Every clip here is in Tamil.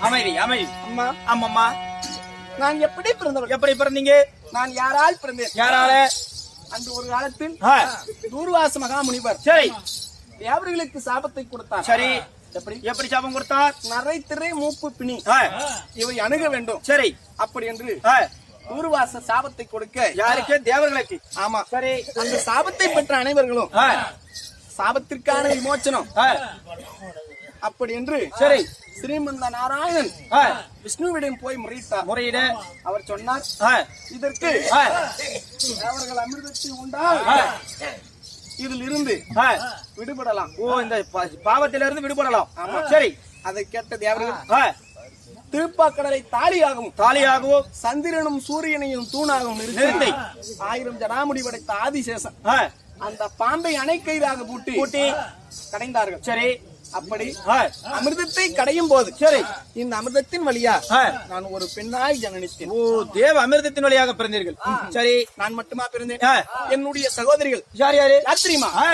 அமைதி அமைதி. அம்மா ஆமாம்மா, நான் எப்படி பிறந்தவர்? எப்படி பிறந்தீங்க? நான் யாரால் பிறந்தேன்? யாரால? அந்த ஒரு காலத்தில் ஆ, தூர்வாச மகாமுனிவர் சரி தேவர்களுக்கு சாபத்தை கொடுத்தார். சரி. எப்படி? எப்படி சாபம் கொடுத்தார்? நரை திரை மூப்பு பிணி ஆ, இவை அணுக வேண்டும். சரி. அப்படி என்று ஆ, தூர்வாச சாபத்தை கொடுக்க, யாருக்கு? தேவர்களுக்கு. ஆமா சரி. அந்த சாபத்தை பெற்ற அனைவர்களும் ஆ, சாபத்திற்கான விமோச்சனம் ஆ, அப்படி என்று சரி. ஸ்ரீமந்த நாராயணன் ஆ, விஷ்ணுவிடம் போய் முறையிட்டார். முறையிடு. அவர் சொன்னார், ஆ, இதற்கு ஆ, தேவர்கள் அமிர்தத்தை உண்டால் ஆ, இதில் இருந்து ஆ. விடுபடலாம். ஓ, இந்த பாவத்திலிருந்து விடுபடலாம். ஆமா. சரி. அதை கேட்ட தேவர்கள் ஆ, திருப்பாக்கடலை தாலியாகவும் தாலியாகவும் சந்திரனும் சூரியனையும் தூணாகவும் நிறுத்தி 1000 ஜடாமுடி படைத்த ஆதிசேஷன் ஆ, அந்த பாம்பை அணைக்கயிறாக பூட்டி பூட்டி கடைந்தார்கள். சரி. அப்படி ஆ, அமிர்தத்தை கடையும் போது, சரி. இந்த அமிர்தத்தின் வழியா ஆ. நான் ஒரு பெண்ணாய் ஜனனித்தேன். ஓ, தேவ அமிர்தத்தின் வழியாக பிறந்தீர்கள். சரி. நான் மட்டுமா பிறந்தேன்? ஆ. என்னுடைய சகோதரிகள் யார் யாரு? யார் தெரியுமா? ஆ,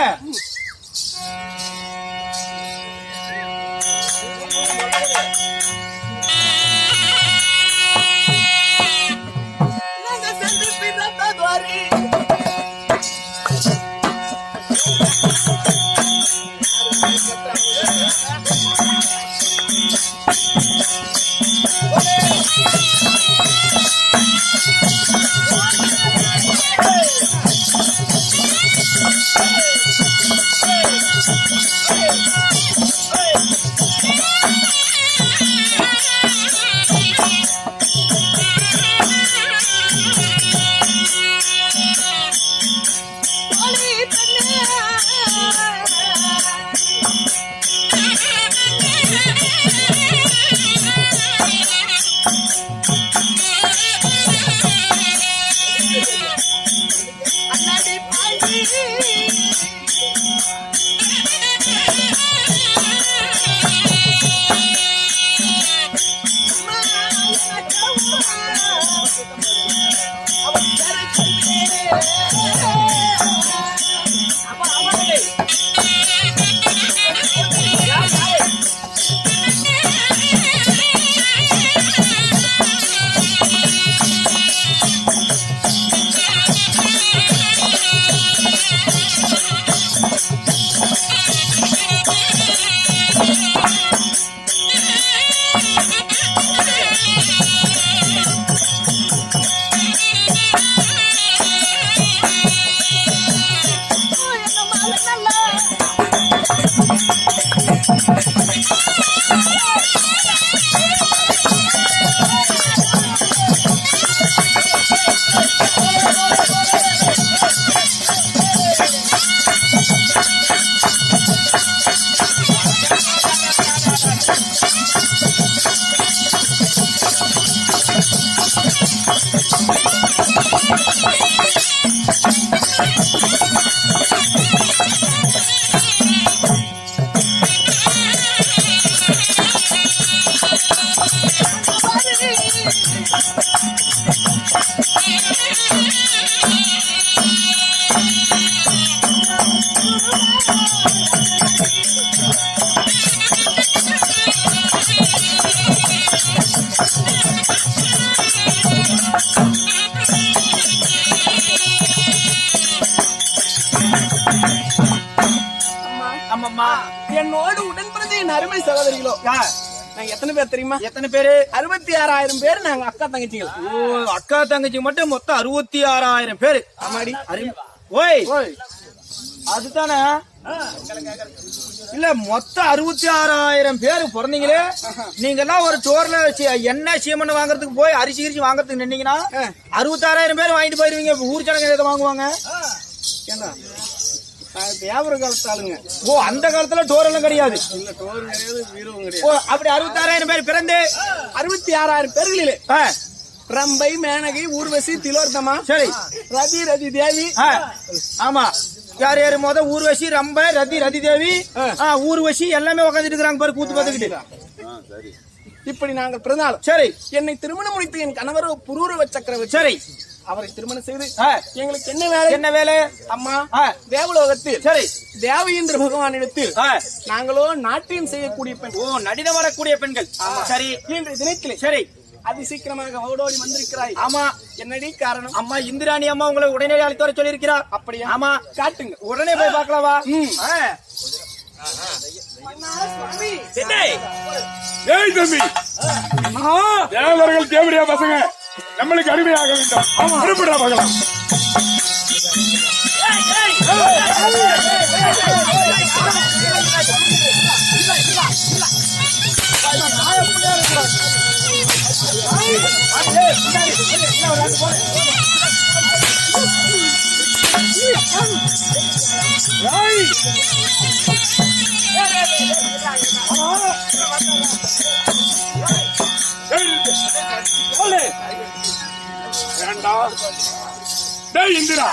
ஆமாம்மா. என்னோடு உடன்பிறந்த என் அருமை சகோதரிகளோ நாங்க எத்தனை பேர் தெரியுமா? எத்தனை பேரு? 66,000 பேர். நாங்க அக்கா தங்கச்சிகள். ஓ, அக்கா தங்கச்சி மட்டும் மொத்தம் 66,000 பேரு. ஆமாடி. ஓய், ஓய், அதுதானே? இல்ல, மொத்தம் 66,000 பேரு பிறந்தீங்களே. நீங்க எல்லாம் ஒரு ஸ்டோர்ல என்ன சீமன் வாங்குறதுக்கு போய் அரிசி கிரிசி வாங்குறதுக்கு நின்னீங்கன்னா 66,000 பேர் வாங்கிட்டு போயிருவீங்க. ஊர் ஜனங்க எதை வாங்குவாங்க? ஏன்னா வியாபார காலத்து ஆளுங்க. ஓ, அந்த காலத்துல டோர் எல்லாம் கிடையாது. இல்ல, டோர் கிடையாது, வீரவும் கிடையாது. ஓ, அப்படி 66,000 பேர் பிறந்து 66,000 பேர்களிலே ரம்பை, மேனகை, ஊர்வசி, திலோர்த்தமா, சரி, ரதி தேவி. ஆமா, யார் யாரு ஊர்வசி, ரம்ப, ரதி தேவி, ஊர்வசி எல்லாமே உட்காந்துட்டு இருக்காங்க பாரு, கூத்து பார்த்துக்கிட்டு. இப்படி நாங்கள் பிறந்தாலும் சரி, என்னை திருமணம் முடித்து என் கணவர் புரூரவ சக்கரவர்த்தி சரி அவரை திருமணம் செய்து எங்களுக்கு என்ன வேலை? என்ன வேலை? அம்மா, தேவலோகத்தில் சரி தேவயிந்திர பகவானிடத்தில் நாங்களோ நாட்டியம் செய்யக்கூடிய பெண். ஓ, நடினம் வரக்கூடிய பெண்கள். சரி, இன்று தினத்திலே சரி அதி சீக்கிரமாக ஓடோடி வந்திருக்கிறாய். ஆமா, என்னடி காரணம்? அம்மா இந்திராணி அம்மா உங்களை உடனே அழைத்து வர சொல்லி இருக்கிறார். அப்படியா? ஆமா, காட்டுங்க, உடனே போய் பார்க்கலாவா? ஏய் தம்பி, தேவர்கள் தேவடியா பசங்க நம்மளுக்கு அடிமையாக வேண்டும். குறிப்பிடா பார்க்கலாம். இந்திரா,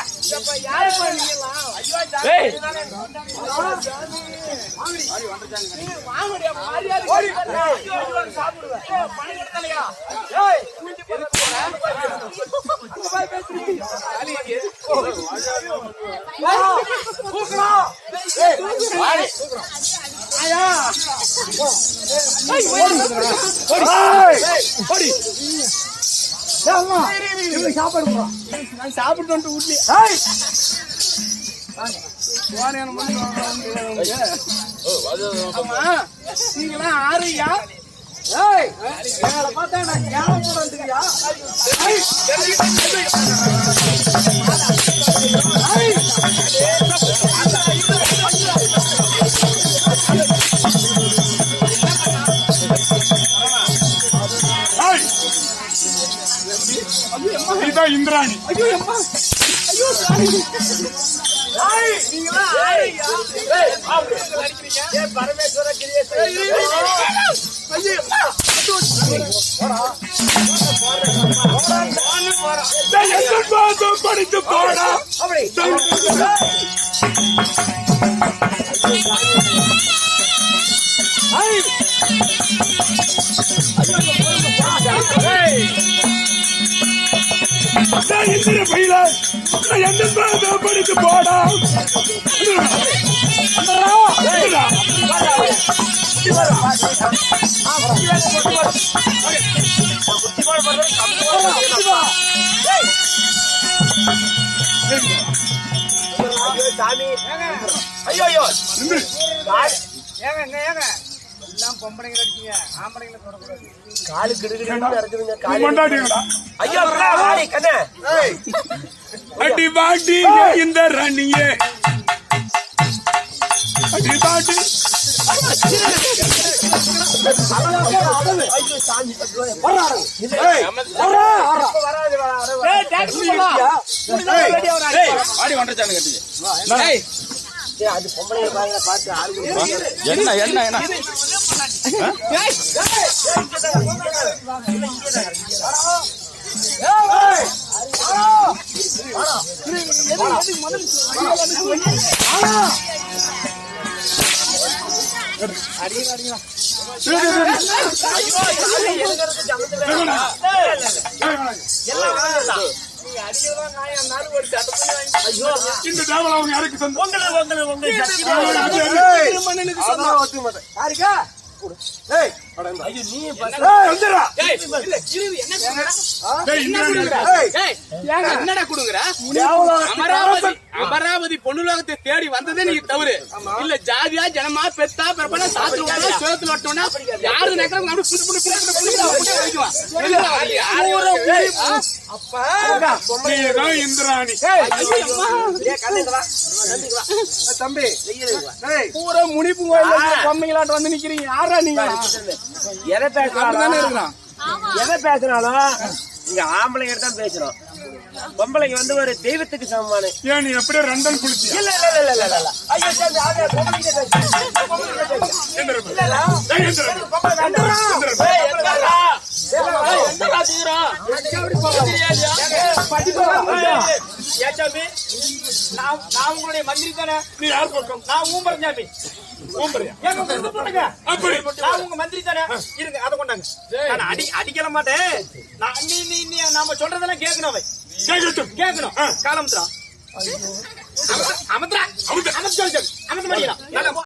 சாப்பிட்டு நீங்களா ஆறுயா? பார்த்தா நான் கேவலம் போடுறதுக்குயா? இதுதான் இந்திராணி. ஐயோ அம்மா, ஐயோ சாமி, நீங்களா ஆறுயா? பரமேஸ்வர படித்து போடா. இந்திர பயில என்ன படித்து போடா. ஐயோ ஐயோ, ஏங்க எல்லாம் பொம்பளைங்க அடிச்சீங்க, ஆம்பளைங்களை தொடக்கூடாது. காலு கிடுகிடு இருக்குதுங்க. கொண்டாடிங்களா? ஐயோ வாடி கண்ணே, அடி வாடி இந்த ராணியே, அடி வாடி. என்ன என்ன என்ன இந்த தேவல அவங்க யாருக்கு சொந்தம்? ஏய், வந்துடுறா. என்னடா கொடுங்கற அமராவதி பொண்ணுலகத்தை தேடி வந்ததே நீ தவறு இல்ல. ஜாதியா ஜனமா பெத்தா பிறப்பா சாத்து விட்டா சேத்துல விட்டோம்னா யாரு நினைக்கிறாங்க அப்படி புடி புடி புடி நீதான் இந்திராணி. தம்பி பூரா முனிப்பு கோயில்ல பொம்மைங்களாட்ட வந்து நிக்கிறீங்க. யாரா நீங்க? எதை பேசுறாலும் இருக்கிறான். எதை பேசுறாலும் இங்க ஆம்பளைங்க தான் பேசுறோம். பொம்பளைங்க வந்து ஒரு தெய்வத்துக்கு சமமான. ஏன் நீ அப்படியே ரண்டன் குளிச்சியா? இல்ல இல்ல இல்ல இல்ல இல்ல ஐயோ சாமி, ஆக பொம்பளைங்க நான் உங்களுடைய மந்திரி தானே. நீ யார் பக்கம்? நான் ஊம்பரம் சாமி. ஊம்பரியா? ஏங்க விருது போடுங்க. அப்படி நான் உங்க மந்திரி தானே. இருங்க, அதை கொண்டாங்க. நான் அடிக்கல மாட்டேன். நீ நாம சொல்றதெல்லாம் கேட்கணும். அவை கேட்கணும். காலமுத்ரா அமத்ரா அமத்து மாட்டீங்களா?